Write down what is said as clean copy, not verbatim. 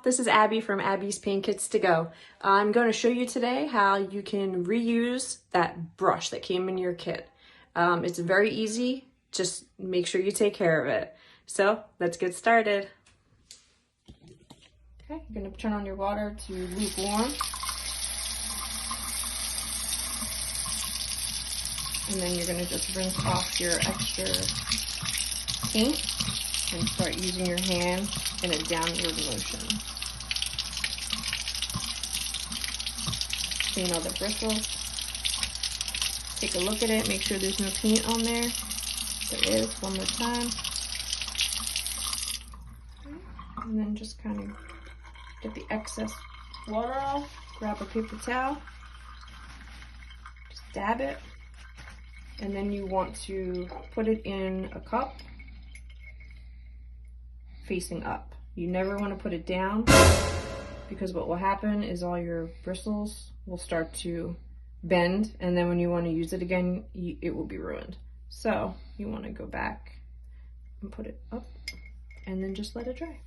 this is Abby from Abby's Paint Kits to Go. I'm going to show you today how you can reuse that brush that came in your kit. It's very easy, just make sure you take care of it. So let's get started. Okay, you're going to turn on your water to lukewarm. And then you're going to just rinse off your extra paint and start using your hand in a downward motion. Clean all the bristles. Take a look at it, make sure there's no paint on there. There is, one more time. And then just kind of get the excess water off. Grab a paper towel. Just dab it. And then you want to put it in a cup facing up. You never want to put it down, because what will happen is all your bristles will start to bend, and then when you want to use it again, it will be ruined. So you want to go back and put it up and then just let it dry.